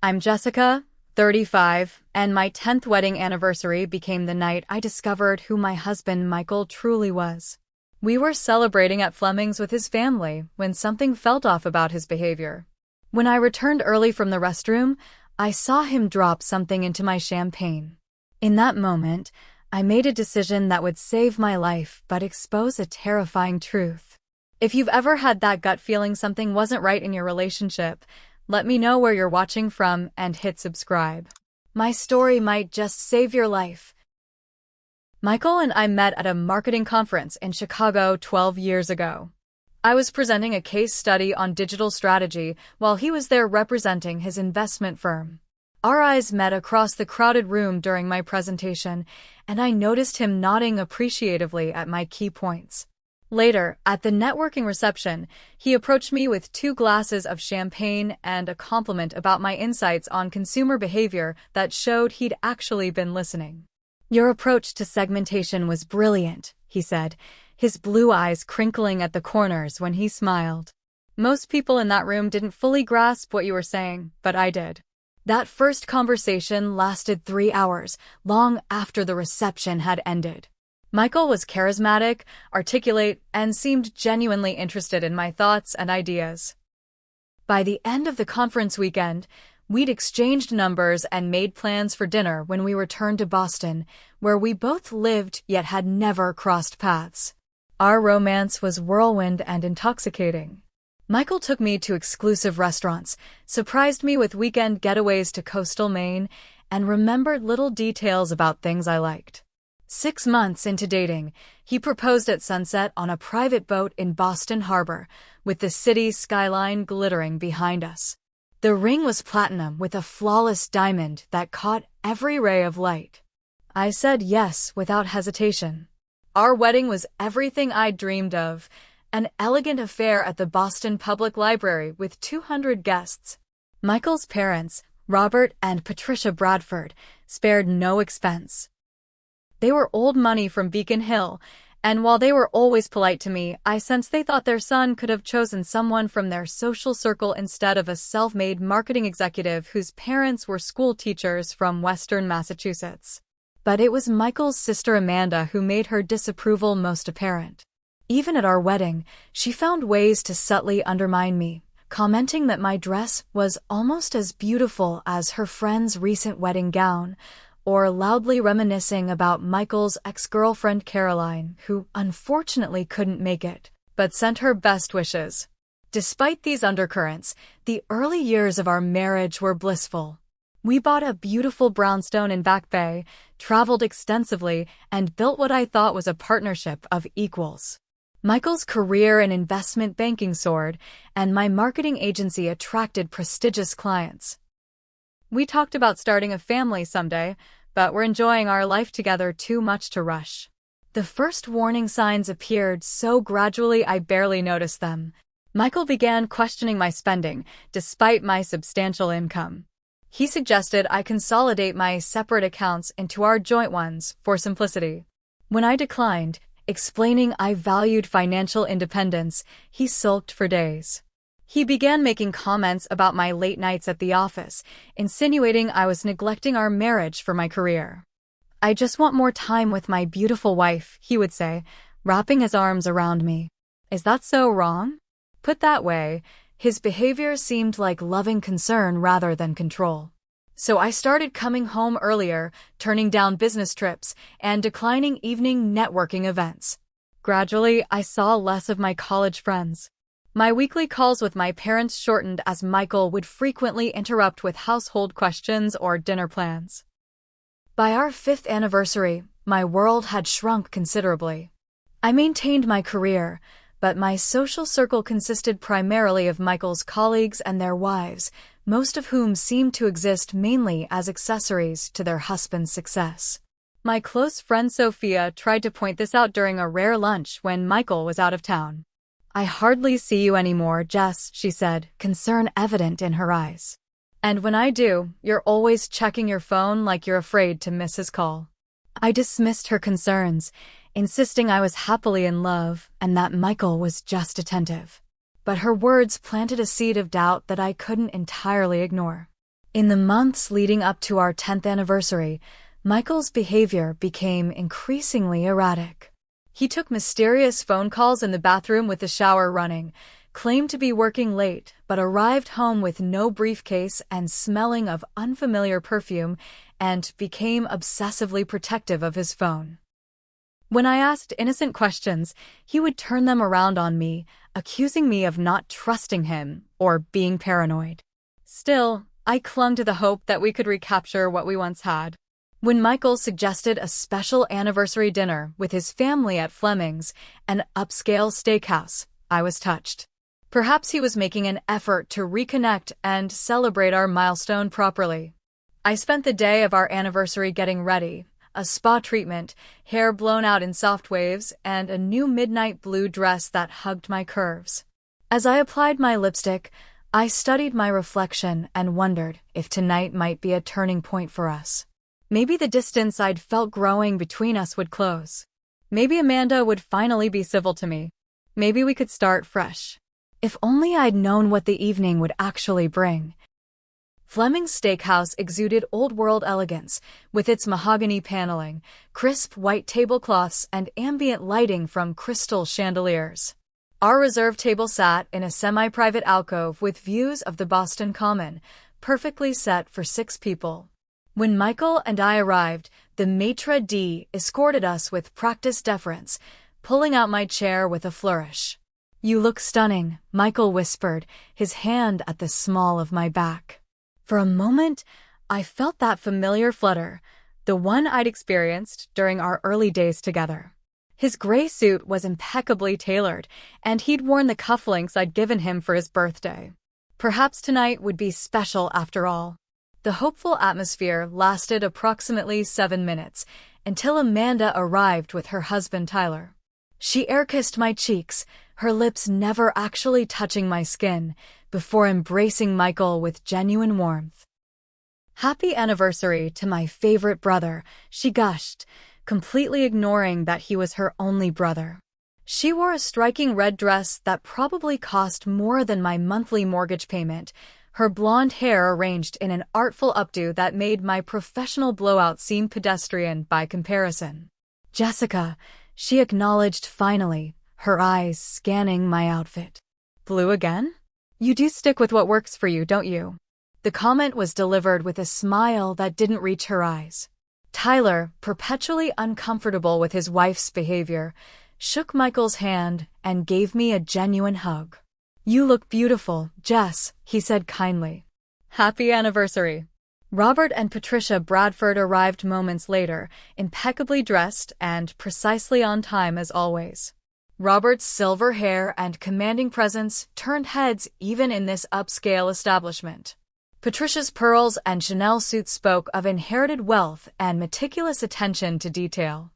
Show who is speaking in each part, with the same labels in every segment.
Speaker 1: I'm Jessica, 35, and my 10th wedding anniversary became the night I discovered who my husband Michael truly was. We were celebrating at Fleming's with his family when something felt off about his behavior. When I returned early from the restroom, I saw him drop something into my champagne. In that moment, I made a decision that would save my life but expose a terrifying truth. If you've ever had that gut feeling something wasn't right in your relationship, let me know where you're watching from and hit subscribe. My story might just save your life. Michael and I met at a marketing conference in Chicago 12 years ago. I was presenting a case study on digital strategy while he was there representing his investment firm. Our eyes met across the crowded room during my presentation, and I noticed him nodding appreciatively at my key points. Later, at the networking reception, he approached me with 2 glasses of champagne and a compliment about my insights on consumer behavior that showed he'd actually been listening. "Your approach to segmentation was brilliant," he said, his blue eyes crinkling at the corners when he smiled. "Most people in that room didn't fully grasp what you were saying, but I did." That first conversation lasted 3 hours, long after the reception had ended. Michael was charismatic, articulate, and seemed genuinely interested in my thoughts and ideas. By the end of the conference weekend, we'd exchanged numbers and made plans for dinner when we returned to Boston, where we both lived yet had never crossed paths. Our romance was whirlwind and intoxicating. Michael took me to exclusive restaurants, surprised me with weekend getaways to coastal Maine, and remembered little details about things I liked. 6 months into dating, he proposed at sunset on a private boat in Boston Harbor, with the city skyline glittering behind us. The ring was platinum with a flawless diamond that caught every ray of light. I said yes without hesitation. Our wedding was everything I'd dreamed of, an elegant affair at the Boston Public Library with 200 guests. Michael's parents, Robert and Patricia Bradford, spared no expense. They were old money from Beacon Hill, and while they were always polite to me, I sensed they thought their son could have chosen someone from their social circle instead of a self-made marketing executive whose parents were school teachers from Western Massachusetts. But it was Michael's sister Amanda who made her disapproval most apparent. Even at our wedding, she found ways to subtly undermine me, commenting that my dress was almost as beautiful as her friend's recent wedding gown, or loudly reminiscing about Michael's ex-girlfriend Caroline, who unfortunately couldn't make it, but sent her best wishes. Despite these undercurrents, the early years of our marriage were blissful. We bought a beautiful brownstone in Back Bay, traveled extensively, and built what I thought was a partnership of equals. Michael's career in investment banking soared, and my marketing agency attracted prestigious clients. We talked about starting a family someday, but we're enjoying our life together too much to rush. The first warning signs appeared so gradually I barely noticed them. Michael began questioning my spending, despite my substantial income. He suggested I consolidate my separate accounts into our joint ones for simplicity. When I declined, explaining I valued financial independence, he sulked for days. He began making comments about my late nights at the office, insinuating I was neglecting our marriage for my career. "I just want more time with my beautiful wife," he would say, wrapping his arms around me. Is that so wrong? Put that way, his behavior seemed like loving concern rather than control. So I started coming home earlier, turning down business trips, and declining evening networking events. Gradually, I saw less of my college friends. My weekly calls with my parents shortened as Michael would frequently interrupt with household questions or dinner plans. By our 5th anniversary, my world had shrunk considerably. I maintained my career, but my social circle consisted primarily of Michael's colleagues and their wives, most of whom seemed to exist mainly as accessories to their husband's success. My close friend Sophia tried to point this out during a rare lunch when Michael was out of town. "I hardly see you anymore, Jess," she said, concern evident in her eyes. "And when I do, you're always checking your phone like you're afraid to miss his call." I dismissed her concerns, insisting I was happily in love and that Michael was just attentive. But her words planted a seed of doubt that I couldn't entirely ignore. In the months leading up to our 10th anniversary, Michael's behavior became increasingly erratic. He took mysterious phone calls in the bathroom with the shower running, claimed to be working late, but arrived home with no briefcase and smelling of unfamiliar perfume, and became obsessively protective of his phone. When I asked innocent questions, he would turn them around on me, accusing me of not trusting him or being paranoid. Still, I clung to the hope that we could recapture what we once had. When Michael suggested a special anniversary dinner with his family at Fleming's, an upscale steakhouse, I was touched. Perhaps he was making an effort to reconnect and celebrate our milestone properly. I spent the day of our anniversary getting ready, a spa treatment, hair blown out in soft waves, and a new midnight blue dress that hugged my curves. As I applied my lipstick, I studied my reflection and wondered if tonight might be a turning point for us. Maybe the distance I'd felt growing between us would close. Maybe Amanda would finally be civil to me. Maybe we could start fresh. If only I'd known what the evening would actually bring. Fleming's Steakhouse exuded old-world elegance, with its mahogany paneling, crisp white tablecloths, and ambient lighting from crystal chandeliers. Our reserved table sat in a semi-private alcove with views of the Boston Common, perfectly set for 6 people. When Michael and I arrived, the maitre d' escorted us with practiced deference, pulling out my chair with a flourish. "You look stunning," Michael whispered, his hand at the small of my back. For a moment, I felt that familiar flutter, the one I'd experienced during our early days together. His gray suit was impeccably tailored, and he'd worn the cufflinks I'd given him for his birthday. Perhaps tonight would be special after all. The hopeful atmosphere lasted approximately 7 minutes, until Amanda arrived with her husband Tyler. She air-kissed my cheeks, her lips never actually touching my skin, before embracing Michael with genuine warmth. "Happy anniversary to my favorite brother," she gushed, completely ignoring that he was her only brother. She wore a striking red dress that probably cost more than my monthly mortgage payment, her blonde hair arranged in an artful updo that made my professional blowout seem pedestrian by comparison. "Jessica," she acknowledged finally, her eyes scanning my outfit. "Blue again? You do stick with what works for you, don't you?" The comment was delivered with a smile that didn't reach her eyes. Tyler, perpetually uncomfortable with his wife's behavior, shook Michael's hand and gave me a genuine hug. "You look beautiful, Jess," he said kindly. "Happy anniversary." Robert and Patricia Bradford arrived moments later, impeccably dressed and precisely on time as always. Robert's silver hair and commanding presence turned heads even in this upscale establishment. Patricia's pearls and Chanel suit spoke of inherited wealth and meticulous attention to detail.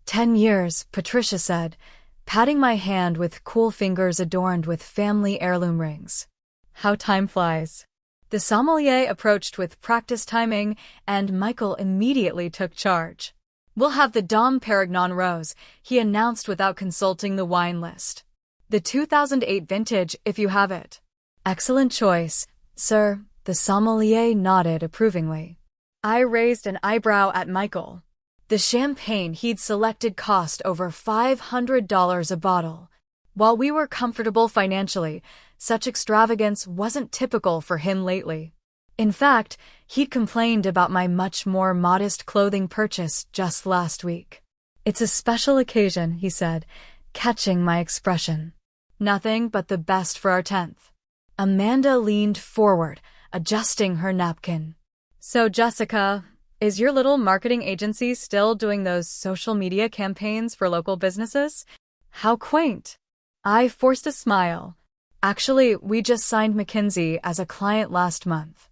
Speaker 1: 10 years, Patricia said, patting my hand with cool fingers adorned with family heirloom rings. How time flies. The sommelier approached with practiced timing, and Michael immediately took charge. "We'll have the Dom Perignon Rose," he announced without consulting the wine list. "The 2008 vintage, if you have it." "Excellent choice, sir," the sommelier nodded approvingly. I raised an eyebrow at Michael. The champagne he'd selected cost over $500 a bottle. While we were comfortable financially, such extravagance wasn't typical for him lately. In fact, he'd complained about my much more modest clothing purchase just last week. "It's a special occasion," he said, catching my expression. "Nothing but the best for our 10th. Amanda leaned forward, adjusting her napkin. "So, Jessica, is your little marketing agency still doing those social media campaigns for local businesses? How quaint." I forced a smile. "Actually, we just signed McKinsey as a client last month.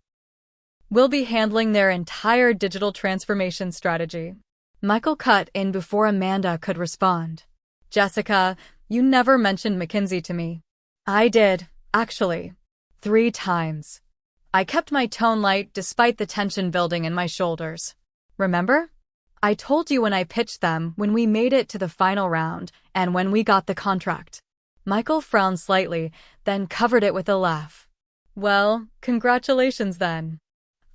Speaker 1: We'll be handling their entire digital transformation strategy." Michael cut in before Amanda could respond. "Jessica, you never mentioned McKinsey to me." "I did, actually. 3 times. I kept my tone light despite the tension building in my shoulders. Remember? I told you when I pitched them, when we made it to the final round, and when we got the contract." Michael frowned slightly, then covered it with a laugh. "Well, congratulations then."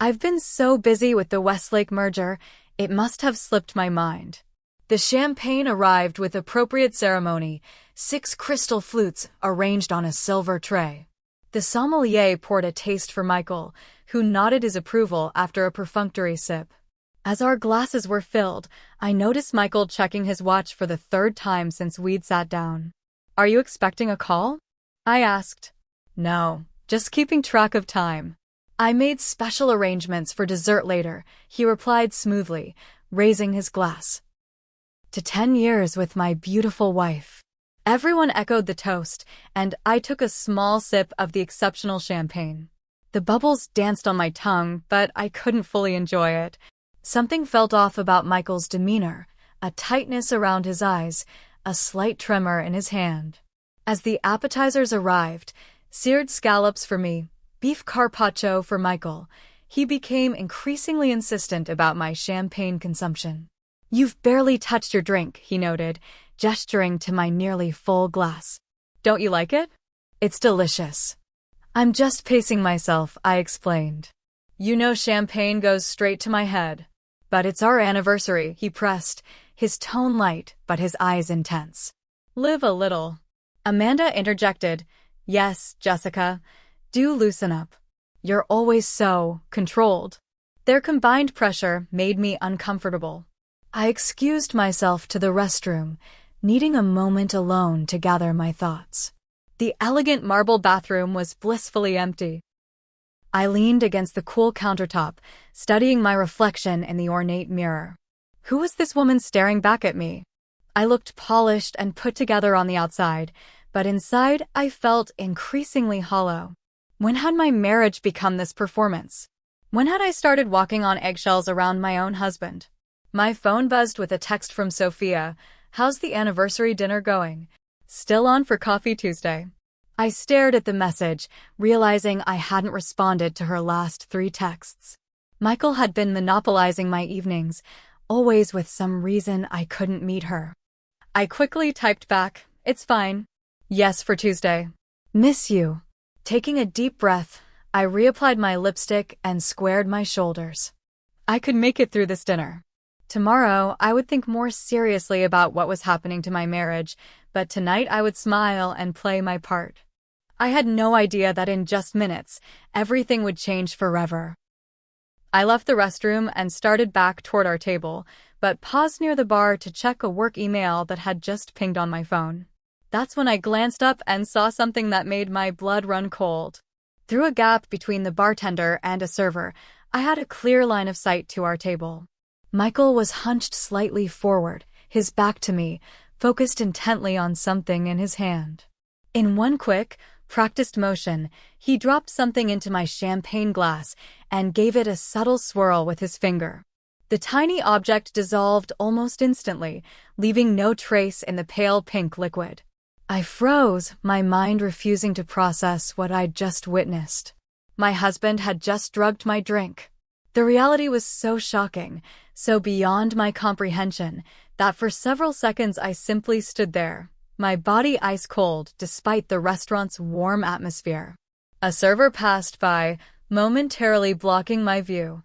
Speaker 1: I've been so busy with the Westlake merger, it must have slipped my mind. The champagne arrived with appropriate ceremony, 6 crystal flutes arranged on a silver tray. The sommelier poured a taste for Michael, who nodded his approval after a perfunctory sip. As our glasses were filled, I noticed Michael checking his watch for the 3rd time since we'd sat down. "Are you expecting a call?" I asked. "No, just keeping track of time. I made special arrangements for dessert later," he replied smoothly, raising his glass. "To 10 years with my beautiful wife." Everyone echoed the toast, and I took a small sip of the exceptional champagne. The bubbles danced on my tongue, but I couldn't fully enjoy it. Something felt off about Michael's demeanor, a tightness around his eyes, a slight tremor in his hand. As the appetizers arrived, seared scallops for me, beef carpaccio for Michael, he became increasingly insistent about my champagne consumption. "You've barely touched your drink," he noted, gesturing to my nearly full glass. "Don't you like it?" "It's delicious." "I'm just pacing myself," I explained. "You know champagne goes straight to my head." "But it's our anniversary," he pressed, his tone light but his eyes intense. "Live a little." Amanda interjected, "Yes, Jessica, do loosen up. You're always so controlled." Their combined pressure made me uncomfortable. I excused myself to the restroom, needing a moment alone to gather my thoughts. The elegant marble bathroom was blissfully empty. I leaned against the cool countertop, studying my reflection in the ornate mirror. Who was this woman staring back at me? I looked polished and put together on the outside, but inside I felt increasingly hollow. When had my marriage become this performance? When had I started walking on eggshells around my own husband? My phone buzzed with a text from Sophia. "How's the anniversary dinner going? Still on for Coffee Tuesday?" I stared at the message, realizing I hadn't responded to her last 3 texts. Michael had been monopolizing my evenings, always with some reason I couldn't meet her. I quickly typed back, "It's fine. Yes for Tuesday. Miss you." Taking a deep breath, I reapplied my lipstick and squared my shoulders. I could make it through this dinner. Tomorrow, I would think more seriously about what was happening to my marriage, but tonight I would smile and play my part. I had no idea that in just minutes, everything would change forever. I left the restroom and started back toward our table, but paused near the bar to check a work email that had just pinged on my phone. That's when I glanced up and saw something that made my blood run cold. Through a gap between the bartender and a server, I had a clear line of sight to our table. Michael was hunched slightly forward, his back to me, focused intently on something in his hand. In one quick, practiced motion, he dropped something into my champagne glass and gave it a subtle swirl with his finger. The tiny object dissolved almost instantly, leaving no trace in the pale pink liquid. I froze, my mind refusing to process what I'd just witnessed. My husband had just drugged my drink. The reality was so shocking, so beyond my comprehension, that for several seconds I simply stood there, my body ice cold despite the restaurant's warm atmosphere. A server passed by, momentarily blocking my view.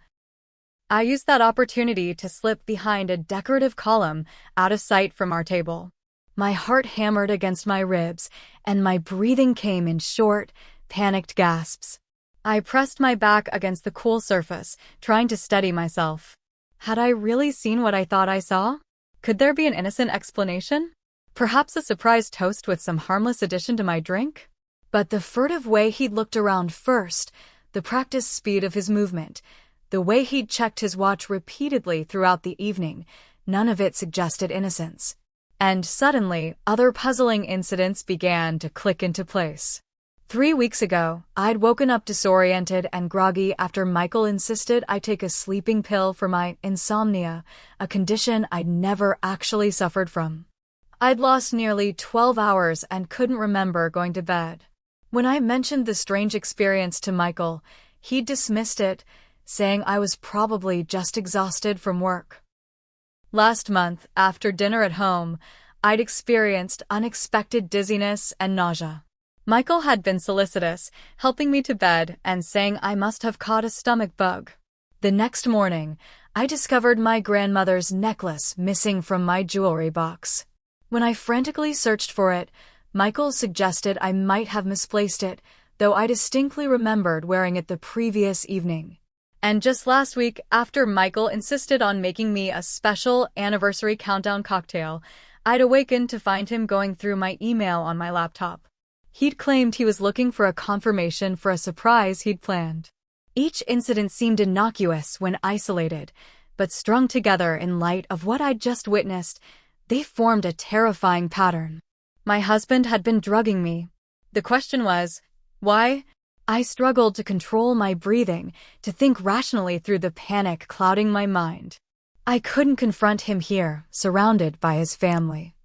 Speaker 1: I used that opportunity to slip behind a decorative column, out of sight from our table. My heart hammered against my ribs, and my breathing came in short, panicked gasps. I pressed my back against the cool surface, trying to steady myself. Had I really seen what I thought I saw? Could there be an innocent explanation? Perhaps a surprise toast with some harmless addition to my drink? But the furtive way he'd looked around first, the practiced speed of his movement, the way he'd checked his watch repeatedly throughout the evening, none of it suggested innocence. And suddenly, other puzzling incidents began to click into place. 3 weeks ago, I'd woken up disoriented and groggy after Michael insisted I take a sleeping pill for my insomnia, a condition I'd never actually suffered from. I'd lost nearly 12 hours and couldn't remember going to bed. When I mentioned the strange experience to Michael, he dismissed it, saying I was probably just exhausted from work. Last month, after dinner at home, I'd experienced unexpected dizziness and nausea. Michael had been solicitous, helping me to bed and saying I must have caught a stomach bug. The next morning, I discovered my grandmother's necklace missing from my jewelry box. When I frantically searched for it, Michael suggested I might have misplaced it, though I distinctly remembered wearing it the previous evening. And just last week, after Michael insisted on making me a special anniversary countdown cocktail, I'd awakened to find him going through my email on my laptop. He'd claimed he was looking for a confirmation for a surprise he'd planned. Each incident seemed innocuous when isolated, but strung together in light of what I'd just witnessed, they formed a terrifying pattern. My husband had been drugging me. The question was, why? I struggled to control my breathing, to think rationally through the panic clouding my mind. I couldn't confront him here, surrounded by his family.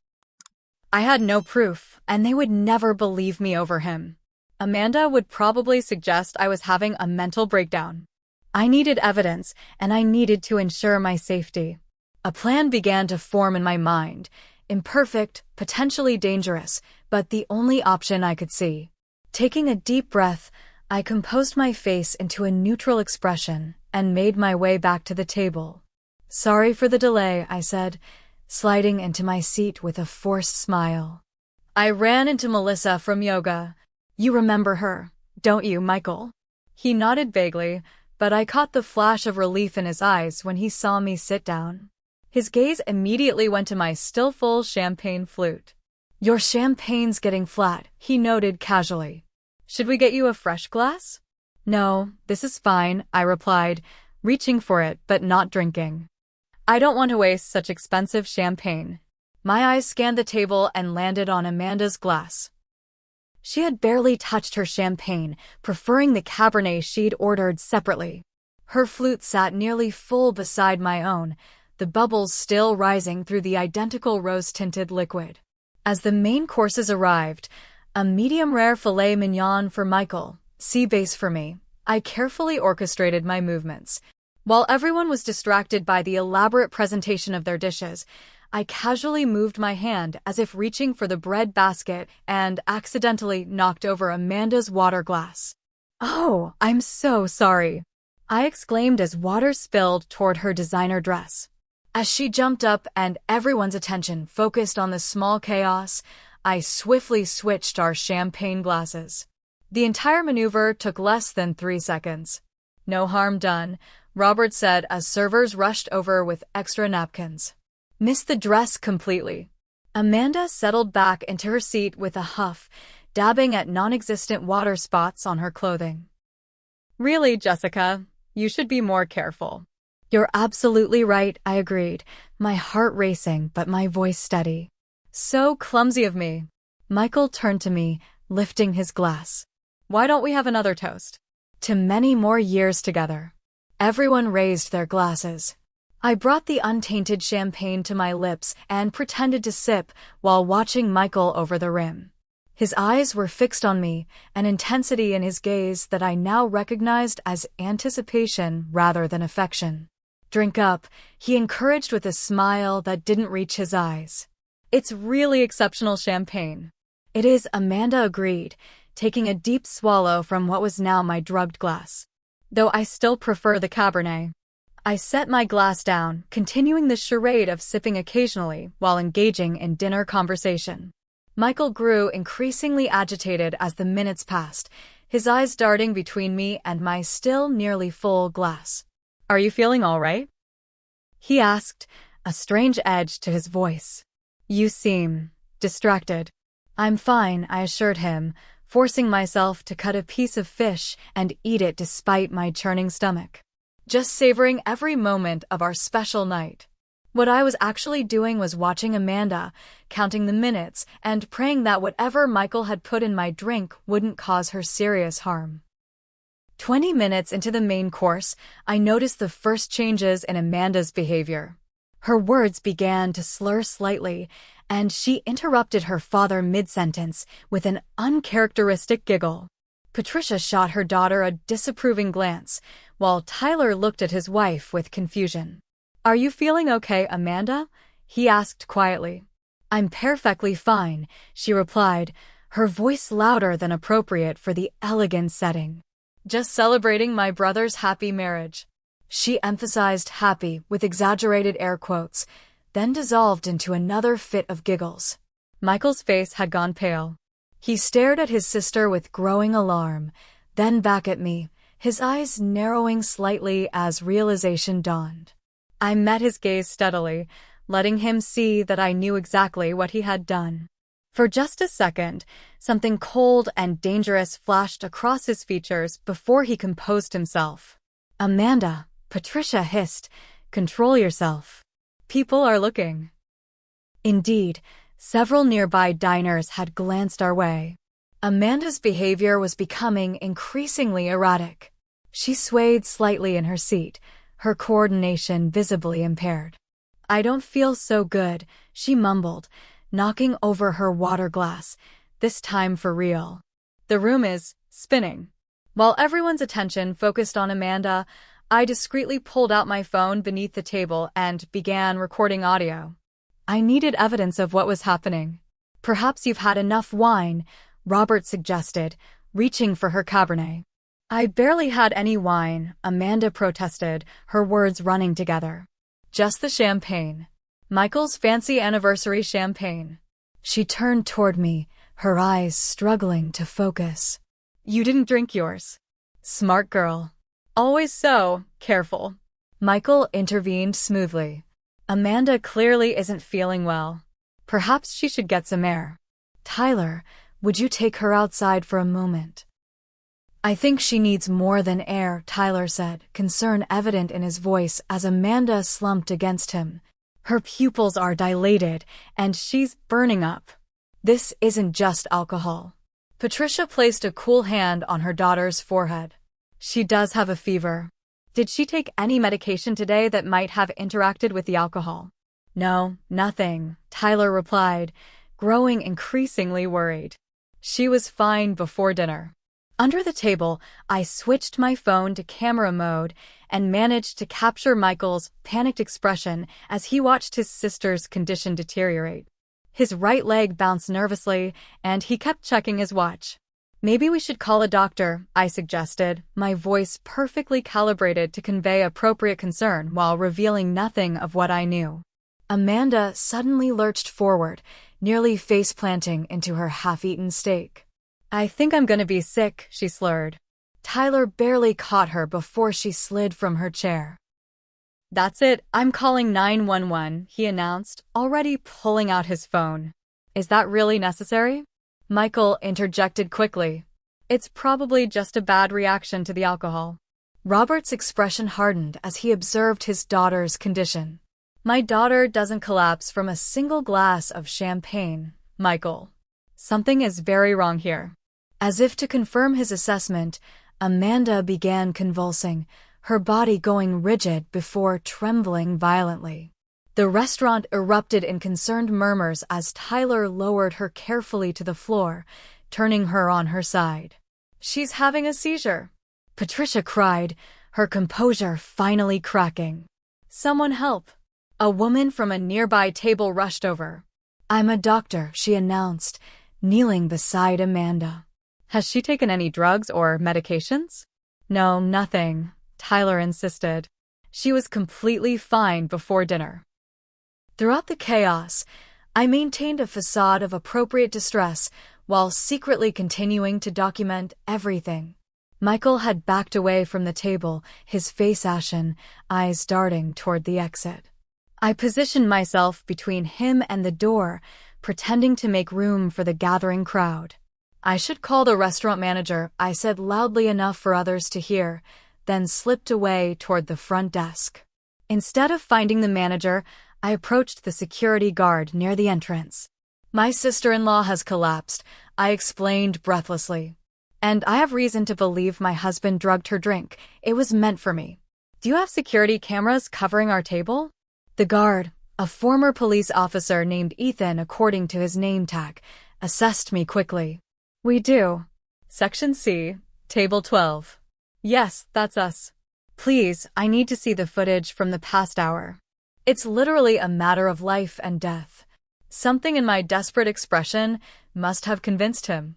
Speaker 1: I had no proof, and they would never believe me over him. Amanda would probably suggest I was having a mental breakdown. I needed evidence, and I needed to ensure my safety. A plan began to form in my mind, imperfect, potentially dangerous, but the only option I could see. Taking a deep breath, I composed my face into a neutral expression and made my way back to the table. "Sorry for the delay," I said, sliding into my seat with a forced smile. I ran into Melissa from yoga. "You remember her, don't you, Michael?" He nodded vaguely, but I caught the flash of relief in his eyes when he saw me sit down. His gaze immediately went to my still full champagne flute. "Your champagne's getting flat," he noted casually. "Should we get you a fresh glass?" "No, this is fine," I replied, reaching for it but not drinking. I don't want to waste such expensive champagne. My eyes scanned the table and landed on Amanda's glass. She had barely touched her champagne, preferring the Cabernet she'd ordered separately. Her flute sat nearly full beside my own, the bubbles still rising through the identical rose-tinted liquid. As the main courses arrived, a medium-rare filet mignon for Michael, sea bass for me, I carefully orchestrated my movements. While everyone was distracted by the elaborate presentation of their dishes, I casually moved my hand as if reaching for the bread basket and accidentally knocked over Amanda's water glass. "Oh, I'm so sorry," I exclaimed as water spilled toward her designer dress. As she jumped up and everyone's attention focused on the small chaos, I swiftly switched our champagne glasses. The entire maneuver took less than 3 seconds. "No harm done," Robert said as servers rushed over with extra napkins. "Missed the dress completely." Amanda settled back into her seat with a huff, dabbing at non-existent water spots on her clothing. "Really, Jessica, you should be more careful." "You're absolutely right," I agreed, my heart racing but my voice steady. "So clumsy of me." Michael turned to me, lifting his glass. "Why don't we have another toast?" "To many more years together." Everyone raised their glasses. I brought the untainted champagne to my lips and pretended to sip while watching Michael over the rim. His eyes were fixed on me, an intensity in his gaze that I now recognized as anticipation rather than affection. "Drink up," he encouraged with a smile that didn't reach his eyes. "It's really exceptional champagne." "It is," Amanda agreed, taking a deep swallow from what was now my drugged glass. "Though I still prefer the Cabernet." I set my glass down, continuing the charade of sipping occasionally while engaging in dinner conversation. Michael grew increasingly agitated as the minutes passed, his eyes darting between me and my still nearly full glass. "Are you feeling all right?" he asked, a strange edge to his voice. "You seem distracted." "I'm fine," I assured him, forcing myself to cut a piece of fish and eat it despite my churning stomach. Just savoring every moment of our special night. What I was actually doing was watching Amanda, counting the minutes, and praying that whatever Michael had put in my drink wouldn't cause her serious harm. 20 minutes into the main course, I noticed the first changes in Amanda's behavior. Her words began to slur slightly, and she interrupted her father mid-sentence with an uncharacteristic giggle. Patricia shot her daughter a disapproving glance, while Tyler looked at his wife with confusion. "Are you feeling okay, Amanda?" he asked quietly. "I'm perfectly fine," she replied, her voice louder than appropriate for the elegant setting. "Just celebrating my brother's happy marriage." She emphasized happy with exaggerated air quotes, then dissolved into another fit of giggles. Michael's face had gone pale. He stared at his sister with growing alarm, then back at me, his eyes narrowing slightly as realization dawned. I met his gaze steadily, letting him see that I knew exactly what he had done. For just a second, something cold and dangerous flashed across his features before he composed himself. "Amanda," Patricia hissed, "control yourself. People are looking." Indeed, several nearby diners had glanced our way. Amanda's behavior was becoming increasingly erratic. She swayed slightly in her seat, her coordination visibly impaired. "I don't feel so good," she mumbled, knocking over her water glass, this time for real. The room is spinning. While everyone's attention focused on Amanda, I discreetly pulled out my phone beneath the table and began recording audio. I needed evidence of what was happening. "Perhaps you've had enough wine," Robert suggested, reaching for her Cabernet. "I barely had any wine," Amanda protested, her words running together. "Just the champagne. Michael's fancy anniversary champagne." She turned toward me, her eyes struggling to focus. "You didn't drink yours." "Smart girl. Always so careful." Michael intervened smoothly. "Amanda clearly isn't feeling well. Perhaps she should get some air. Tyler, would you take her outside for a moment?" "I think she needs more than air," Tyler said, concern evident in his voice as Amanda slumped against him. "Her pupils are dilated, and she's burning up. This isn't just alcohol." Patricia placed a cool hand on her daughter's forehead. "She does have a fever. Did she take any medication today that might have interacted with the alcohol?" "No, nothing," Tyler replied, growing increasingly worried. "She was fine before dinner." Under the table, I switched my phone to camera mode and managed to capture Michael's panicked expression as he watched his sister's condition deteriorate. His right leg bounced nervously, and he kept checking his watch. "Maybe we should call a doctor," I suggested, my voice perfectly calibrated to convey appropriate concern while revealing nothing of what I knew. Amanda suddenly lurched forward, nearly face-planting into her half-eaten steak. "I think I'm gonna be sick," she slurred. Tyler barely caught her before she slid from her chair. "That's it, I'm calling 911, he announced, already pulling out his phone. "Is that really necessary?" Michael interjected quickly. "It's probably just a bad reaction to the alcohol." Robert's expression hardened as he observed his daughter's condition. "My daughter doesn't collapse from a single glass of champagne, Michael. Something is very wrong here." As if to confirm his assessment, Amanda began convulsing, her body going rigid before trembling violently. The restaurant erupted in concerned murmurs as Tyler lowered her carefully to the floor, turning her on her side. "She's having a seizure," Patricia cried, her composure finally cracking. "Someone help." A woman from a nearby table rushed over. "I'm a doctor," she announced, kneeling beside Amanda. "Has she taken any drugs or medications?" "No, nothing," Tyler insisted. "She was completely fine before dinner." Throughout the chaos, I maintained a facade of appropriate distress while secretly continuing to document everything. Michael had backed away from the table, his face ashen, eyes darting toward the exit. I positioned myself between him and the door, pretending to make room for the gathering crowd. "I should call the restaurant manager," I said loudly enough for others to hear, then slipped away toward the front desk. Instead of finding the manager, I approached the security guard near the entrance. "My sister-in-law has collapsed," I explained breathlessly. "And I have reason to believe my husband drugged her drink. It was meant for me. Do you have security cameras covering our table?" The guard, a former police officer named Ethan according to his name tag, assessed me quickly. "We do. Section C, Table 12. Yes, that's us. Please, I need to see the footage from the past hour. It's literally a matter of life and death." Something in my desperate expression must have convinced him.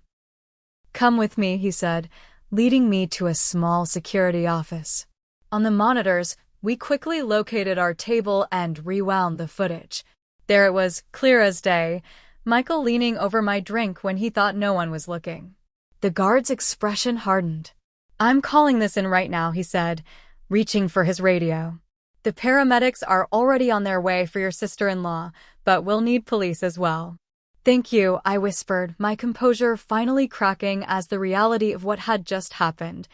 Speaker 1: "Come with me," he said, leading me to a small security office. On the monitors, we quickly located our table and rewound the footage. There it was, clear as day, Michael leaning over my drink when he thought no one was looking. The guard's expression hardened. "I'm calling this in right now," he said, reaching for his radio. "The paramedics are already on their way for your sister-in-law, but we'll need police as well." "Thank you," I whispered, my composure finally cracking as the reality of what had just happened,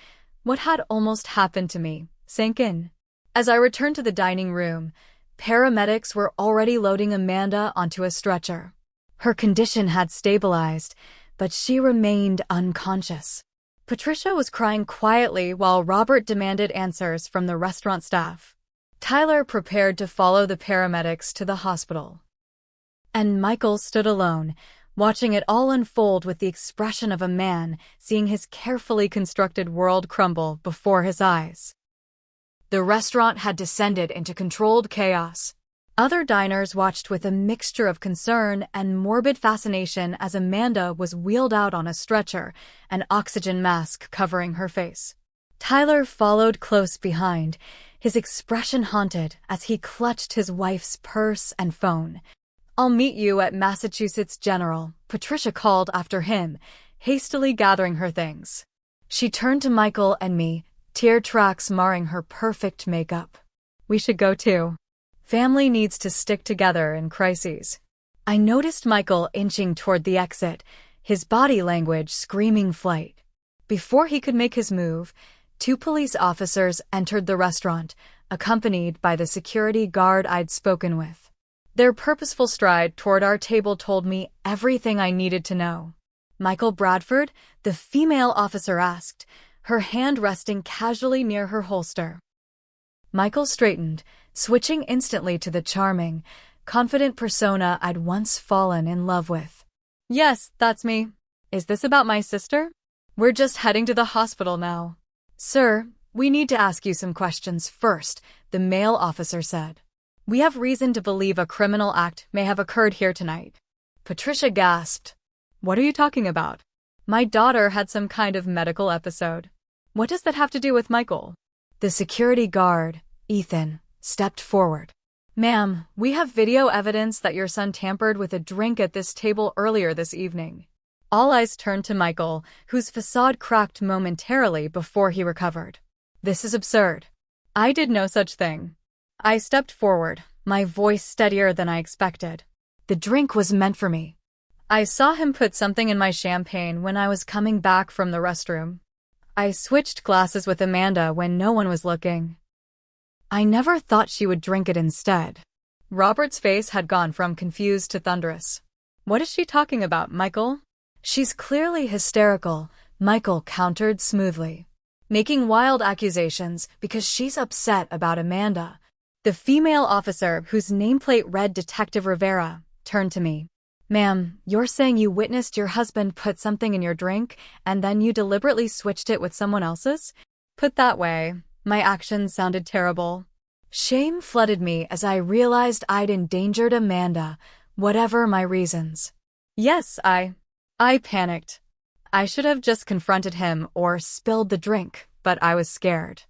Speaker 1: what had almost happened to me, sank in. As I returned to the dining room, paramedics were already loading Amanda onto a stretcher. Her condition had stabilized, but she remained unconscious. Patricia was crying quietly while Robert demanded answers from the restaurant staff. Tyler prepared to follow the paramedics to the hospital. And Michael stood alone, watching it all unfold with the expression of a man seeing his carefully constructed world crumble before his eyes. The restaurant had descended into controlled chaos. Other diners watched with a mixture of concern and morbid fascination as Amanda was wheeled out on a stretcher, an oxygen mask covering her face. Tyler followed close behind, his expression haunted as he clutched his wife's purse and phone. "I'll meet you at Massachusetts General," Patricia called after him, hastily gathering her things. She turned to Michael and me, tear tracks marring her perfect makeup. "We should go too. Family needs to stick together in crises." I noticed Michael inching toward the exit, his body language screaming flight. Before he could make his move, 2 police officers entered the restaurant, accompanied by the security guard I'd spoken with. Their purposeful stride toward our table told me everything I needed to know. "Michael Bradford?" the female officer asked, her hand resting casually near her holster. Michael straightened, switching instantly to the charming, confident persona I'd once fallen in love with. "Yes, that's me. Is this about my sister? We're just heading to the hospital now." "Sir, we need to ask you some questions first," the male officer said. "We have reason to believe a criminal act may have occurred here tonight." Patricia gasped. "What are you talking about?" "My daughter had some kind of medical episode." "What does that have to do with Michael?" The security guard, Ethan, stepped forward. "Ma'am, we have video evidence that your son tampered with a drink at this table earlier this evening." All eyes turned to Michael, whose facade cracked momentarily before he recovered. "This is absurd. I did no such thing." I stepped forward, my voice steadier than I expected. "The drink was meant for me. I saw him put something in my champagne when I was coming back from the restroom. I switched glasses with Amanda when no one was looking. I never thought she would drink it instead." Robert's face had gone from confused to thunderous. "What is she talking about, Michael?" "She's clearly hysterical," Michael countered smoothly. "Making wild accusations because she's upset about Amanda." The female officer, whose nameplate read Detective Rivera, turned to me. "Ma'am, you're saying you witnessed your husband put something in your drink and then you deliberately switched it with someone else's?" Put that way, my actions sounded terrible. Shame flooded me as I realized I'd endangered Amanda, whatever my reasons. "Yes, I panicked. I should have just confronted him or spilled the drink, but I was scared.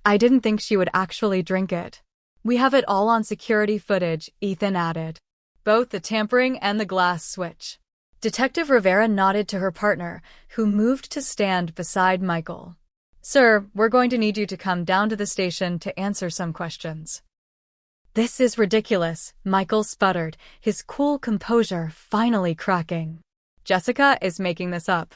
Speaker 1: I didn't think she would actually drink it." "We have it all on security footage," Ethan added. "Both the tampering and the glass switch." Detective Rivera nodded to her partner, who moved to stand beside Michael. "Sir, we're going to need you to come down to the station to answer some questions." "This is ridiculous," Michael sputtered, his cool composure finally cracking. "Jessica is making this up.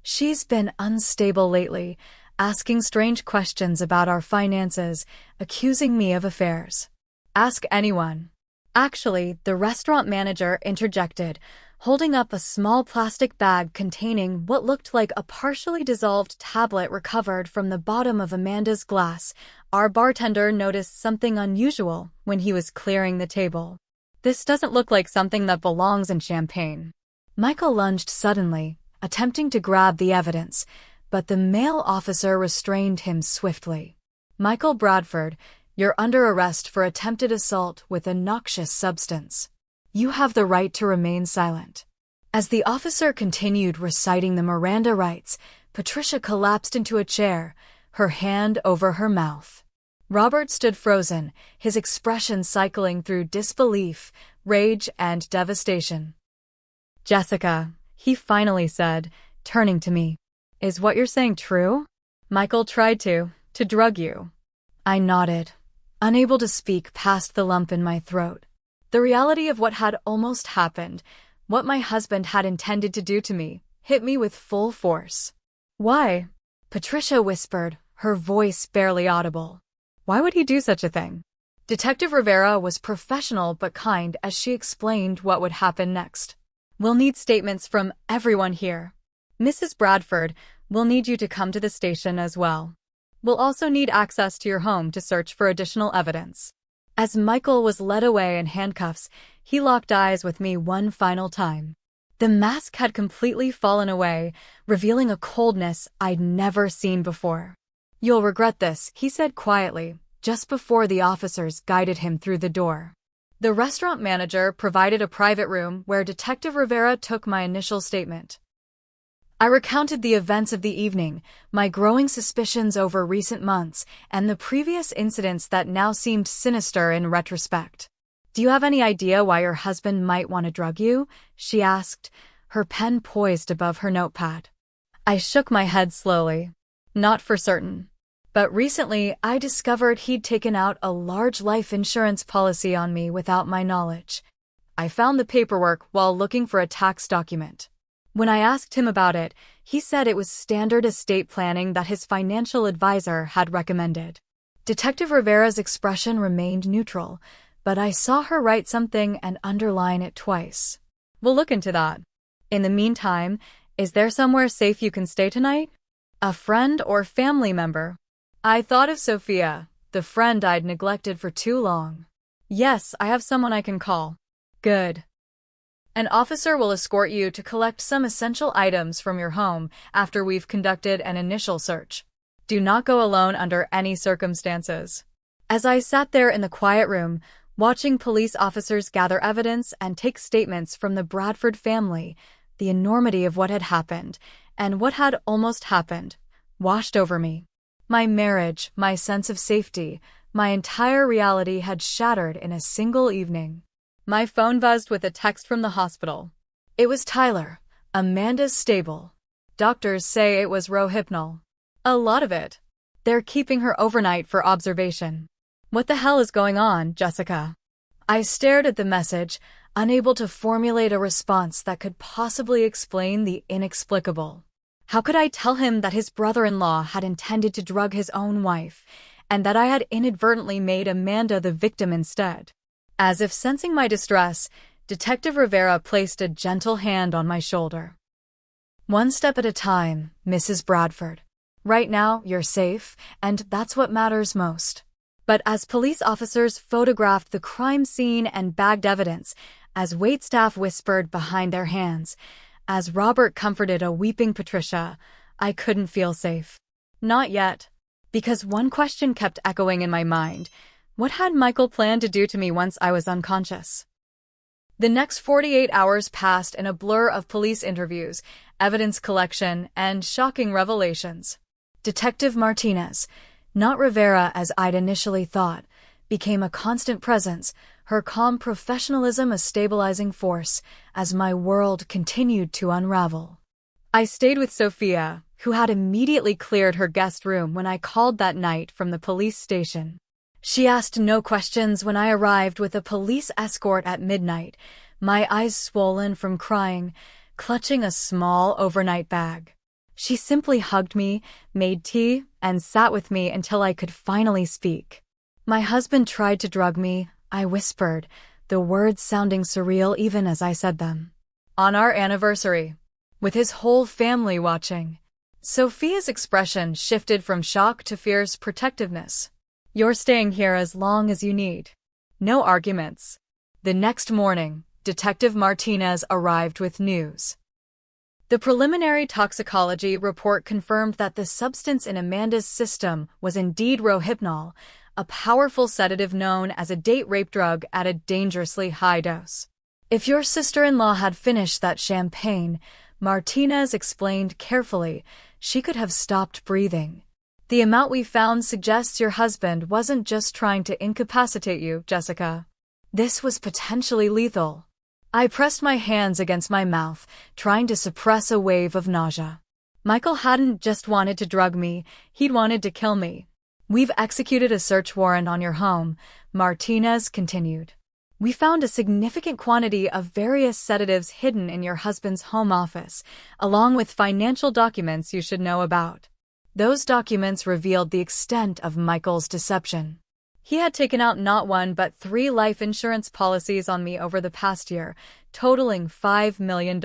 Speaker 1: She's been unstable lately, asking strange questions about our finances, accusing me of affairs." "Ask anyone." Actually, the restaurant manager interjected, holding up a small plastic bag containing what looked like a partially dissolved tablet recovered from the bottom of Amanda's glass. Our bartender noticed something unusual when he was clearing the table. "This doesn't look like something that belongs in champagne." Michael lunged suddenly, attempting to grab the evidence, but the male officer restrained him swiftly. "Michael Bradford, you're under arrest for attempted assault with a noxious substance. You have the right to remain silent." As the officer continued reciting the Miranda rights, Patricia collapsed into a chair, her hand over her mouth. Robert stood frozen, his expression cycling through disbelief, rage, and devastation. Jessica, he finally said, turning to me. Is what you're saying true? Michael tried to drug you. I nodded, unable to speak past the lump in my throat. The reality of what had almost happened, what my husband had intended to do to me, hit me with full force. Why? Patricia whispered, her voice barely audible. Why would he do such a thing? Detective Rivera was professional but kind as she explained what would happen next. We'll need statements from everyone here. Mrs. Bradford, we'll need you to come to the station as well. We'll also need access to your home to search for additional evidence. As Michael was led away in handcuffs, he locked eyes with me one final time. The mask had completely fallen away, revealing a coldness I'd never seen before. You'll regret this, he said quietly, just before the officers guided him through the door. The restaurant manager provided a private room where Detective Rivera took my initial statement. I recounted the events of the evening, my growing suspicions over recent months, and the previous incidents that now seemed sinister in retrospect. Do you have any idea why your husband might want to drug you? She asked, her pen poised above her notepad. I shook my head slowly. Not for certain. But recently, I discovered he'd taken out a large life insurance policy on me without my knowledge. I found the paperwork while looking for a tax document. When I asked him about it, he said it was standard estate planning that his financial advisor had recommended. Detective Rivera's expression remained neutral, but I saw her write something and underline it twice. We'll look into that. In the meantime, is there somewhere safe you can stay tonight? A friend or family member? I thought of Sophia, the friend I'd neglected for too long. Yes, I have someone I can call. Good. An officer will escort you to collect some essential items from your home after we've conducted an initial search. Do not go alone under any circumstances. As I sat there in the quiet room, watching police officers gather evidence and take statements from the Bradford family, the enormity of what had happened, and what had almost happened, washed over me. My marriage, my sense of safety, my entire reality had shattered in a single evening. My phone buzzed with a text from the hospital. It was Tyler, Amanda's stable. Doctors say it was Rohypnol. A lot of it. They're keeping her overnight for observation. What the hell is going on, Jessica? I stared at the message, unable to formulate a response that could possibly explain the inexplicable. How could I tell him that his brother-in-law had intended to drug his own wife, and that I had inadvertently made Amanda the victim instead? As if sensing my distress, Detective Rivera placed a gentle hand on my shoulder. One step at a time, Mrs. Bradford. Right now, you're safe, and that's what matters most. But as police officers photographed the crime scene and bagged evidence, as waitstaff whispered behind their hands, as Robert comforted a weeping Patricia, I couldn't feel safe. Not yet. Because one question kept echoing in my mind. What had Michael planned to do to me once I was unconscious? The next 48 hours passed in a blur of police interviews, evidence collection, and shocking revelations. Detective Martinez, not Rivera as I'd initially thought, became a constant presence, her calm professionalism a stabilizing force as my world continued to unravel. I stayed with Sophia, who had immediately cleared her guest room when I called that night from the police station. She asked no questions when I arrived with a police escort at midnight, my eyes swollen from crying, clutching a small overnight bag. She simply hugged me, made tea, and sat with me until I could finally speak. My husband tried to drug me, I whispered, the words sounding surreal even as I said them. On our anniversary, with his whole family watching. Sophia's expression shifted from shock to fierce protectiveness. You're staying here as long as you need. No arguments. The next morning, Detective Martinez arrived with news. The preliminary toxicology report confirmed that the substance in Amanda's system was indeed Rohypnol, a powerful sedative known as a date rape drug at a dangerously high dose. If your sister-in-law had finished that champagne, Martinez explained carefully, she could have stopped breathing. The amount we found suggests your husband wasn't just trying to incapacitate you, Jessica. This was potentially lethal. I pressed my hands against my mouth, trying to suppress a wave of nausea. Michael hadn't just wanted to drug me, he'd wanted to kill me. We've executed a search warrant on your home, Martinez continued. We found a significant quantity of various sedatives hidden in your husband's home office, along with financial documents you should know about. Those documents revealed the extent of Michael's deception. He had taken out not one but 3 life insurance policies on me over the past year, totaling $5 million.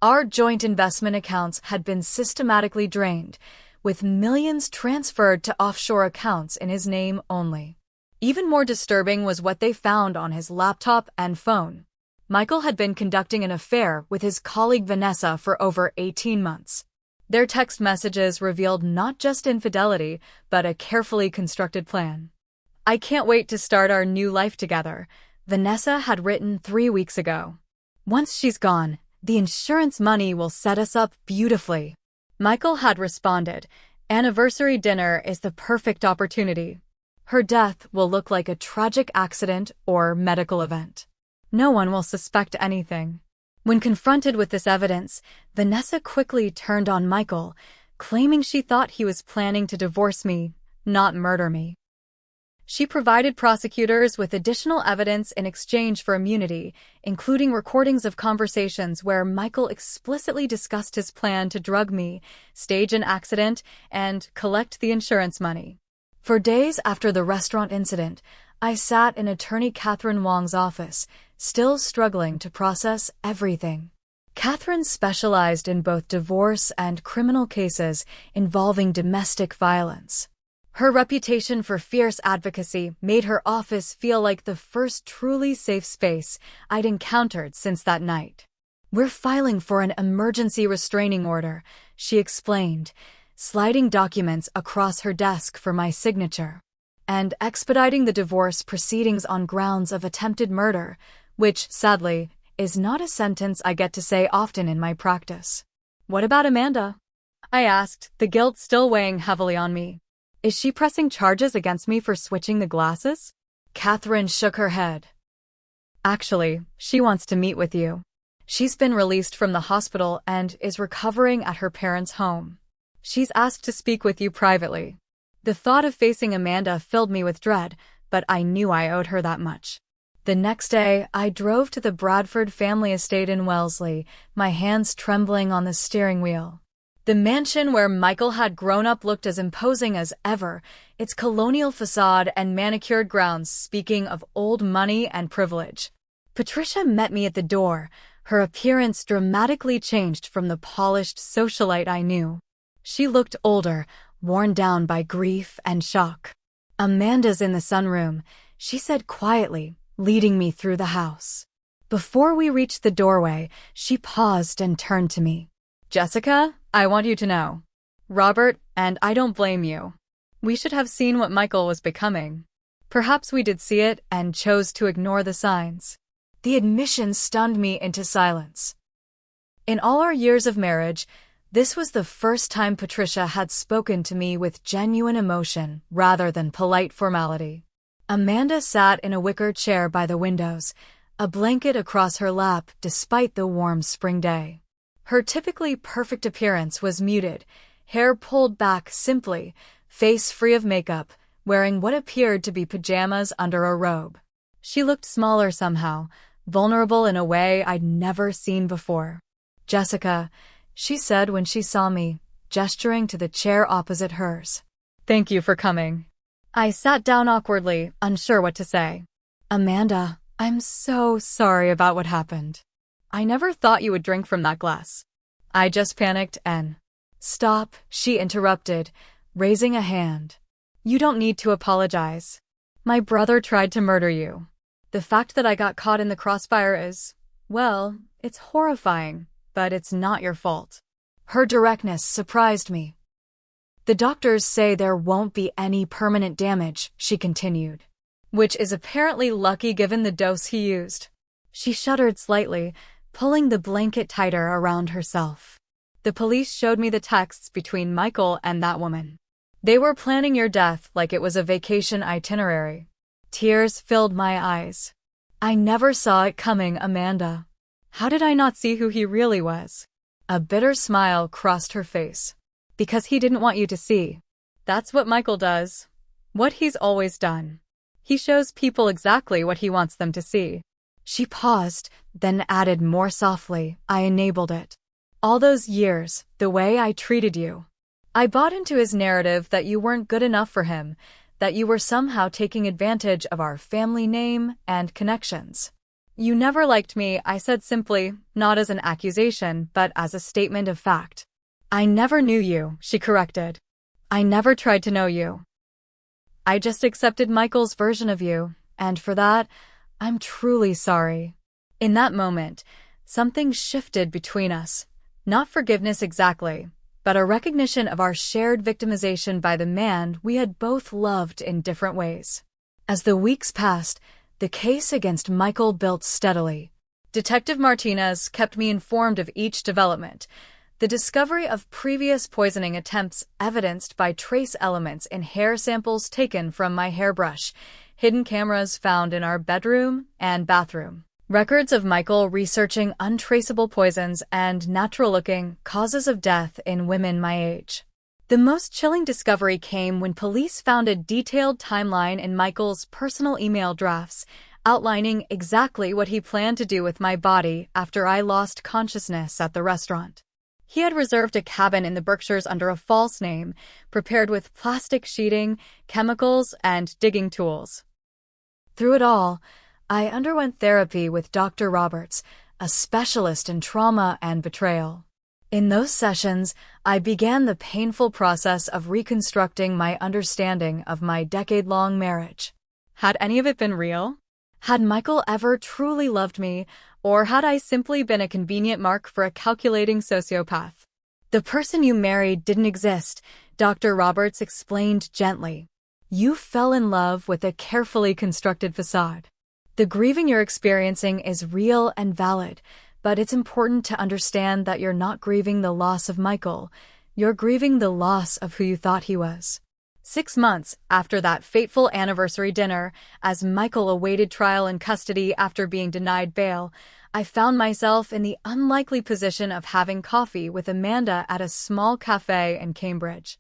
Speaker 1: Our joint investment accounts had been systematically drained, with millions transferred to offshore accounts in his name only. Even more disturbing was what they found on his laptop and phone. Michael had been conducting an affair with his colleague Vanessa for over 18 months. Their text messages revealed not just infidelity, but a carefully constructed plan. "I can't wait to start our new life together," Vanessa had written 3 weeks ago. "Once she's gone, the insurance money will set us up beautifully." Michael had responded, "Anniversary dinner is the perfect opportunity. Her death will look like a tragic accident or medical event. No one will suspect anything." When confronted with this evidence, Vanessa quickly turned on Michael, claiming she thought he was planning to divorce me, not murder me. She provided prosecutors with additional evidence in exchange for immunity, including recordings of conversations where Michael explicitly discussed his plan to drug me, stage an accident, and collect the insurance money. For days after the restaurant incident, I sat in attorney Catherine Wong's office, still struggling to process everything. Catherine specialized in both divorce and criminal cases involving domestic violence. Her reputation for fierce advocacy made her office feel like the first truly safe space I'd encountered since that night. "We're filing for an emergency restraining order," she explained, sliding documents across her desk for my signature, "and expediting the divorce proceedings on grounds of attempted murder," which, sadly, is not a sentence I get to say often in my practice. "What about Amanda?" I asked, the guilt still weighing heavily on me. "Is she pressing charges against me for switching the glasses?" Catherine shook her head. "Actually, she wants to meet with you. She's been released from the hospital and is recovering at her parents' home. She's asked to speak with you privately." The thought of facing Amanda filled me with dread, but I knew I owed her that much. The next day, I drove to the Bradford family estate in Wellesley, my hands trembling on the steering wheel. The mansion where Michael had grown up looked as imposing as ever, its colonial facade and manicured grounds speaking of old money and privilege. Patricia met me at the door, her appearance dramatically changed from the polished socialite I knew. She looked older, worn down by grief and shock. "Amanda's in the sunroom," she said quietly, leading me through the house. Before we reached the doorway, she paused and turned to me. "Jessica, I want you to know. Robert, and I don't blame you. We should have seen what Michael was becoming. Perhaps we did see it and chose to ignore the signs." The admission stunned me into silence. In all our years of marriage, this was the first time Patricia had spoken to me with genuine emotion rather than polite formality. Amanda sat in a wicker chair by the windows, a blanket across her lap despite the warm spring day. Her typically perfect appearance was muted, hair pulled back simply, face free of makeup, wearing what appeared to be pajamas under a robe. She looked smaller somehow, vulnerable in a way I'd never seen before. "Jessica," she said when she saw me, gesturing to the chair opposite hers. "Thank you for coming." I sat down awkwardly, unsure what to say. "Amanda, I'm so sorry about what happened. I never thought you would drink from that glass. I just panicked and—" "Stop," she interrupted, raising a hand. "You don't need to apologize. My brother tried to murder you. The fact that I got caught in the crossfire is, well, it's horrifying, but it's not your fault." Her directness surprised me. "The doctors say there won't be any permanent damage," she continued. "Which is apparently lucky given the dose he used." She shuddered slightly, pulling the blanket tighter around herself. The police showed me the texts between Michael and that woman. They were planning your death like it was a vacation itinerary. Tears filled my eyes. I never saw it coming, Amanda. How did I not see who he really was? A bitter smile crossed her face. Because he didn't want you to see. That's what Michael does. What he's always done. He shows people exactly what he wants them to see. She paused, then added more softly, I enabled it. All those years, the way I treated you. I bought into his narrative that you weren't good enough for him, that you were somehow taking advantage of our family name and connections. You never liked me, I said simply, not as an accusation, but as a statement of fact. I never knew you, she corrected. I never tried to know you. I just accepted Michael's version of you, and for that, I'm truly sorry. In that moment, something shifted between us. Not forgiveness exactly, but a recognition of our shared victimization by the man we had both loved in different ways. As the weeks passed, the case against Michael built steadily. Detective Martinez kept me informed of each development. The discovery of previous poisoning attempts evidenced by trace elements in hair samples taken from my hairbrush, hidden cameras found in our bedroom and bathroom, records of Michael researching untraceable poisons and natural-looking causes of death in women my age. The most chilling discovery came when police found a detailed timeline in Michael's personal email drafts, outlining exactly what he planned to do with my body after I lost consciousness at the restaurant. He had reserved a cabin in the Berkshires under a false name, prepared with plastic sheeting, chemicals, and digging tools. Through it all, I underwent therapy with Dr. Roberts, a specialist in trauma and betrayal. In those sessions, I began the painful process of reconstructing my understanding of my decade-long marriage. Had any of it been real? Had Michael ever truly loved me, or had I simply been a convenient mark for a calculating sociopath? The person you married didn't exist, Dr. Roberts explained gently. You fell in love with a carefully constructed facade. The grieving you're experiencing is real and valid, but it's important to understand that you're not grieving the loss of Michael. You're grieving the loss of who you thought he was. 6 months after that fateful anniversary dinner, as Michael awaited trial in custody after being denied bail, I found myself in the unlikely position of having coffee with Amanda at a small cafe in Cambridge.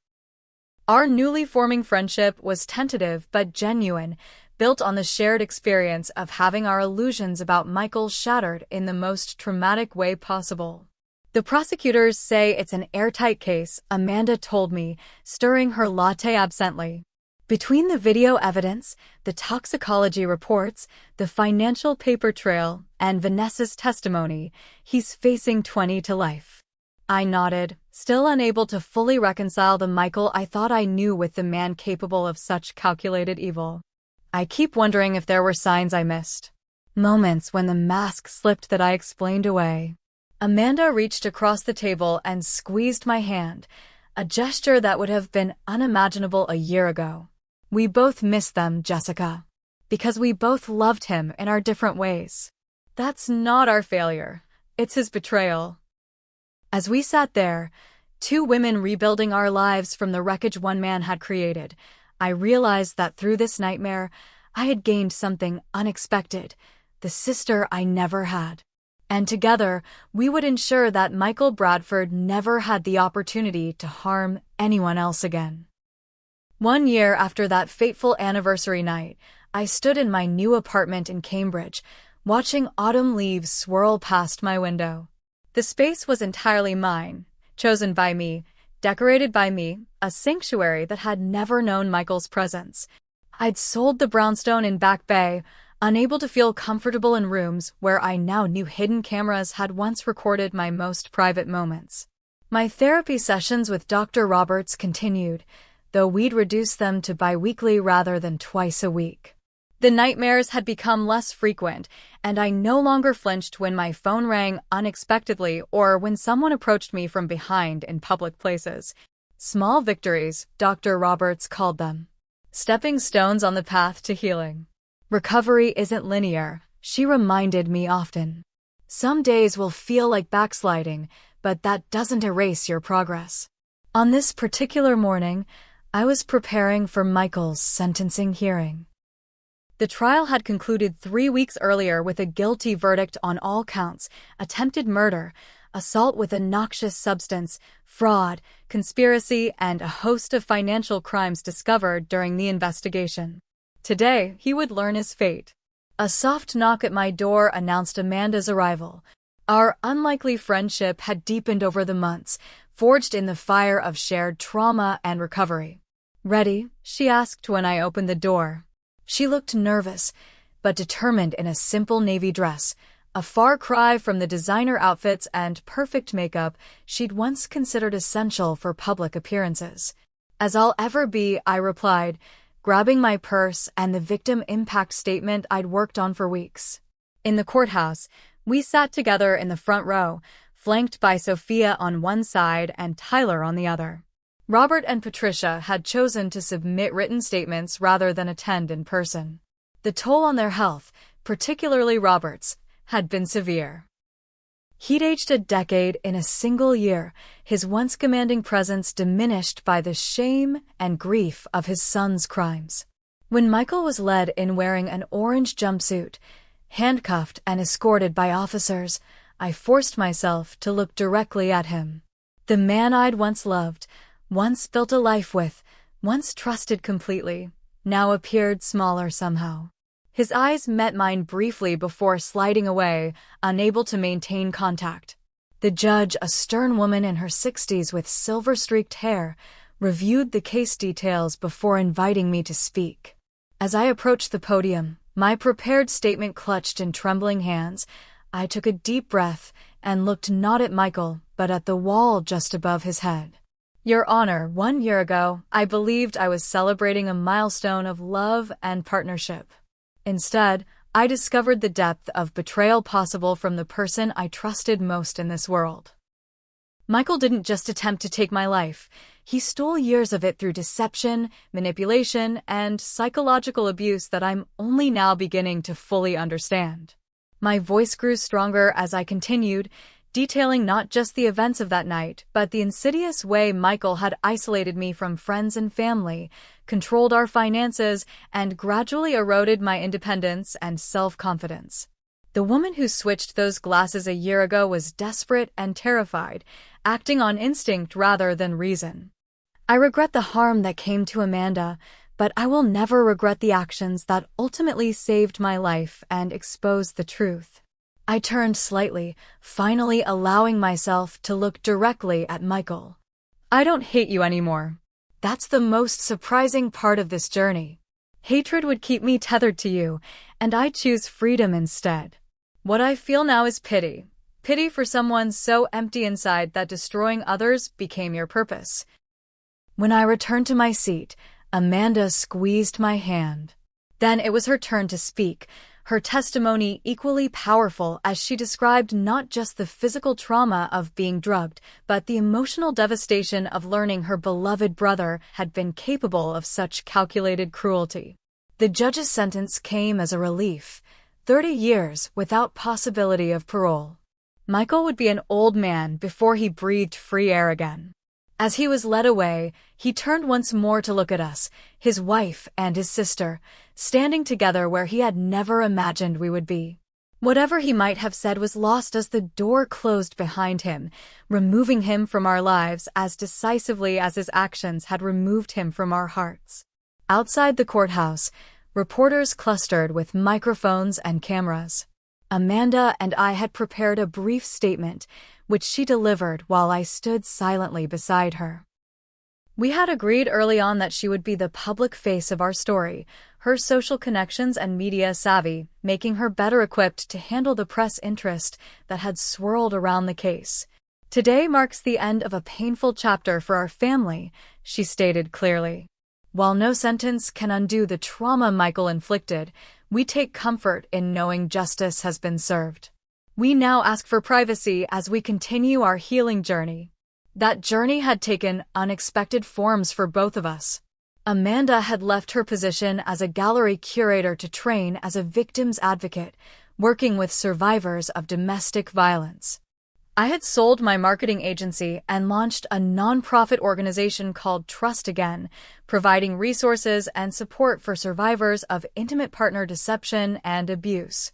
Speaker 1: Our newly forming friendship was tentative but genuine, built on the shared experience of having our illusions about Michael shattered in the most traumatic way possible. The prosecutors say it's an airtight case, Amanda told me, stirring her latte absently. Between the video evidence, the toxicology reports, the financial paper trail, and Vanessa's testimony, he's facing 20 to life. I nodded, still unable to fully reconcile the Michael I thought I knew with the man capable of such calculated evil. I keep wondering if there were signs I missed. Moments when the mask slipped that I explained away. Amanda reached across the table and squeezed my hand, a gesture that would have been unimaginable a year ago. We both missed them, Jessica. Because we both loved him in our different ways. That's not our failure. It's his betrayal. As we sat there, two women rebuilding our lives from the wreckage one man had created, I realized that through this nightmare, I had gained something unexpected, the sister I never had. And together, we would ensure that Michael Bradford never had the opportunity to harm anyone else again. 1 year after that fateful anniversary night, I stood in my new apartment in Cambridge, watching autumn leaves swirl past my window. The space was entirely mine, chosen by me, decorated by me, a sanctuary that had never known Michael's presence. I'd sold the brownstone in Back Bay, unable to feel comfortable in rooms where I now knew hidden cameras had once recorded my most private moments. My therapy sessions with Dr. Roberts continued, though we'd reduced them to bi-weekly rather than twice a week. The nightmares had become less frequent, and I no longer flinched when my phone rang unexpectedly or when someone approached me from behind in public places. Small victories, Dr. Roberts called them. Stepping stones on the path to healing. Recovery isn't linear, she reminded me often. Some days will feel like backsliding, but that doesn't erase your progress. On this particular morning, I was preparing for Michael's sentencing hearing. The trial had concluded 3 weeks earlier with a guilty verdict on all counts: attempted murder, assault with a noxious substance, fraud, conspiracy, and a host of financial crimes discovered during the investigation. Today, he would learn his fate. A soft knock at my door announced Amanda's arrival. Our unlikely friendship had deepened over the months, forged in the fire of shared trauma and recovery. "Ready?" she asked when I opened the door. She looked nervous, but determined in a simple navy dress, a far cry from the designer outfits and perfect makeup she'd once considered essential for public appearances. "As I'll ever be," I replied, grabbing my purse and the victim impact statement I'd worked on for weeks. In the courthouse, we sat together in the front row, flanked by Sophia on one side and Tyler on the other. Robert and Patricia had chosen to submit written statements rather than attend in person. The toll on their health, particularly Robert's, had been severe. He'd aged a decade in a single year, his once commanding presence diminished by the shame and grief of his son's crimes. When Michael was led in wearing an orange jumpsuit, handcuffed and escorted by officers, I forced myself to look directly at him. The man I'd once loved, once built a life with, once trusted completely, now appeared smaller somehow. His eyes met mine briefly before sliding away, unable to maintain contact. The judge, a stern woman in her 60s with silver-streaked hair, reviewed the case details before inviting me to speak. As I approached the podium, my prepared statement clutched in trembling hands, I took a deep breath and looked not at Michael, but at the wall just above his head. "Your Honor, 1 year ago, I believed I was celebrating a milestone of love and partnership. Instead, I discovered the depth of betrayal possible from the person I trusted most in this world. Michael didn't just attempt to take my life. He stole years of it through deception, manipulation, and psychological abuse that I'm only now beginning to fully understand." My voice grew stronger as I continued, detailing not just the events of that night, but the insidious way Michael had isolated me from friends and family, controlled our finances, and gradually eroded my independence and self-confidence. The woman who switched those glasses a year ago was desperate and terrified, acting on instinct rather than reason. I regret the harm that came to Amanda, but I will never regret the actions that ultimately saved my life and exposed the truth. I turned slightly, finally allowing myself to look directly at Michael. "I don't hate you anymore. That's the most surprising part of this journey. Hatred would keep me tethered to you, and I choose freedom instead. What I feel now is pity. Pity for someone so empty inside that destroying others became your purpose." When I returned to my seat, Amanda squeezed my hand. Then it was her turn to speak, her testimony equally powerful as she described not just the physical trauma of being drugged, but the emotional devastation of learning her beloved brother had been capable of such calculated cruelty. The judge's sentence came as a relief: 30 years without possibility of parole. Michael would be an old man before he breathed free air again. As he was led away, he turned once more to look at us, his wife and his sister, standing together where he had never imagined we would be. Whatever he might have said was lost as the door closed behind him, removing him from our lives as decisively as his actions had removed him from our hearts. Outside the courthouse, reporters clustered with microphones and cameras. Amanda and I had prepared a brief statement, which she delivered while I stood silently beside her. We had agreed early on that she would be the public face of our story, her social connections and media savvy, making her better equipped to handle the press interest that had swirled around the case. "Today marks the end of a painful chapter for our family," she stated clearly. "While no sentence can undo the trauma Michael inflicted, we take comfort in knowing justice has been served. We now ask for privacy as we continue our healing journey." That journey had taken unexpected forms for both of us. Amanda had left her position as a gallery curator to train as a victim's advocate, working with survivors of domestic violence. I had sold my marketing agency and launched a nonprofit organization called Trust Again, providing resources and support for survivors of intimate partner deception and abuse.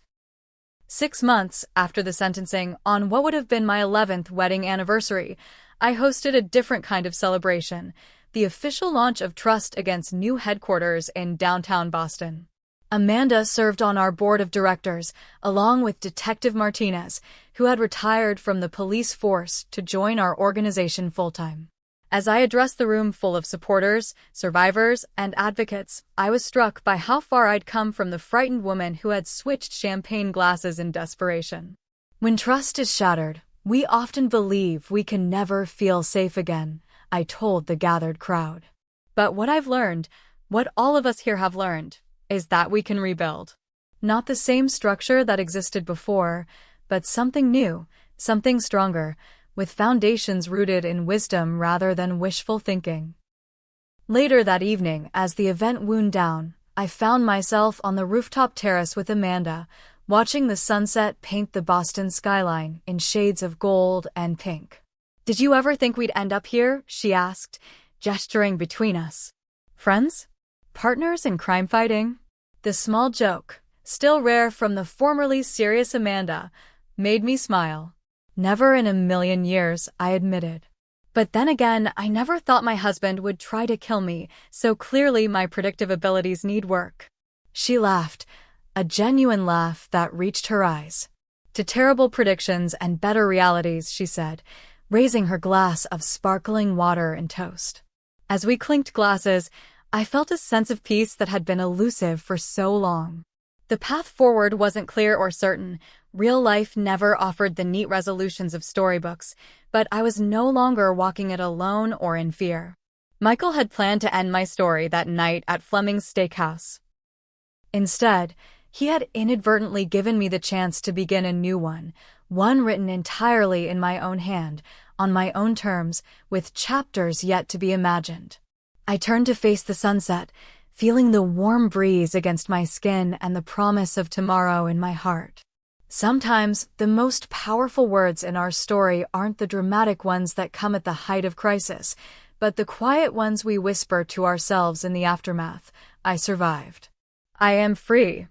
Speaker 1: 6 months after the sentencing, on what would have been my 11th wedding anniversary, I hosted a different kind of celebration, the official launch of Trust Again's new headquarters in downtown Boston. Amanda served on our board of directors, along with Detective Martinez, who had retired from the police force to join our organization full-time. As I addressed the room full of supporters, survivors, and advocates, I was struck by how far I'd come from the frightened woman who had switched champagne glasses in desperation. When trust is shattered, we often believe we can never feel safe again, I told the gathered crowd. But what I've learned, what all of us here have learned, is that we can rebuild. Not the same structure that existed before, but something new, something stronger, with foundations rooted in wisdom rather than wishful thinking. Later that evening, as the event wound down, I found myself on the rooftop terrace with Amanda, watching the sunset paint the Boston skyline in shades of gold and pink. "Did you ever think we'd end up here?" she asked, gesturing between us. "Friends? Partners in crime fighting?" The small joke, still rare from the formerly serious Amanda, made me smile. "Never in a million years," I admitted. "But then again, I never thought my husband would try to kill me, so clearly my predictive abilities need work." She laughed, a genuine laugh that reached her eyes. "To terrible predictions and better realities," she said, raising her glass of sparkling water and toast. As we clinked glasses, I felt a sense of peace that had been elusive for so long. The path forward wasn't clear or certain. Real life never offered the neat resolutions of storybooks, but I was no longer walking it alone or in fear. Michael had planned to end my story that night at Fleming's Steakhouse. Instead, he had inadvertently given me the chance to begin a new one written entirely in my own hand, on my own terms, with chapters yet to be imagined. I turned to face the sunset, feeling the warm breeze against my skin and the promise of tomorrow in my heart. Sometimes, the most powerful words in our story aren't the dramatic ones that come at the height of crisis, but the quiet ones we whisper to ourselves in the aftermath. I survived. I am free.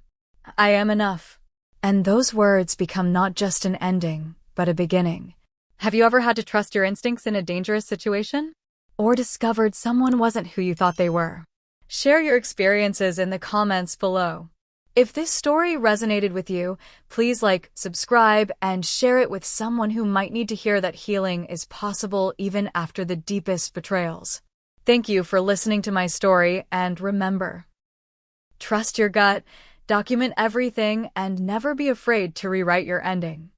Speaker 1: I am enough. And those words become not just an ending, but a beginning. Have you ever had to trust your instincts in a dangerous situation? Or discovered someone wasn't who you thought they were? Share your experiences in the comments below. If this story resonated with you, please like, subscribe, and share it with someone who might need to hear that healing is possible even after the deepest betrayals. Thank you for listening to my story, and remember, trust your gut, document everything, and never be afraid to rewrite your ending.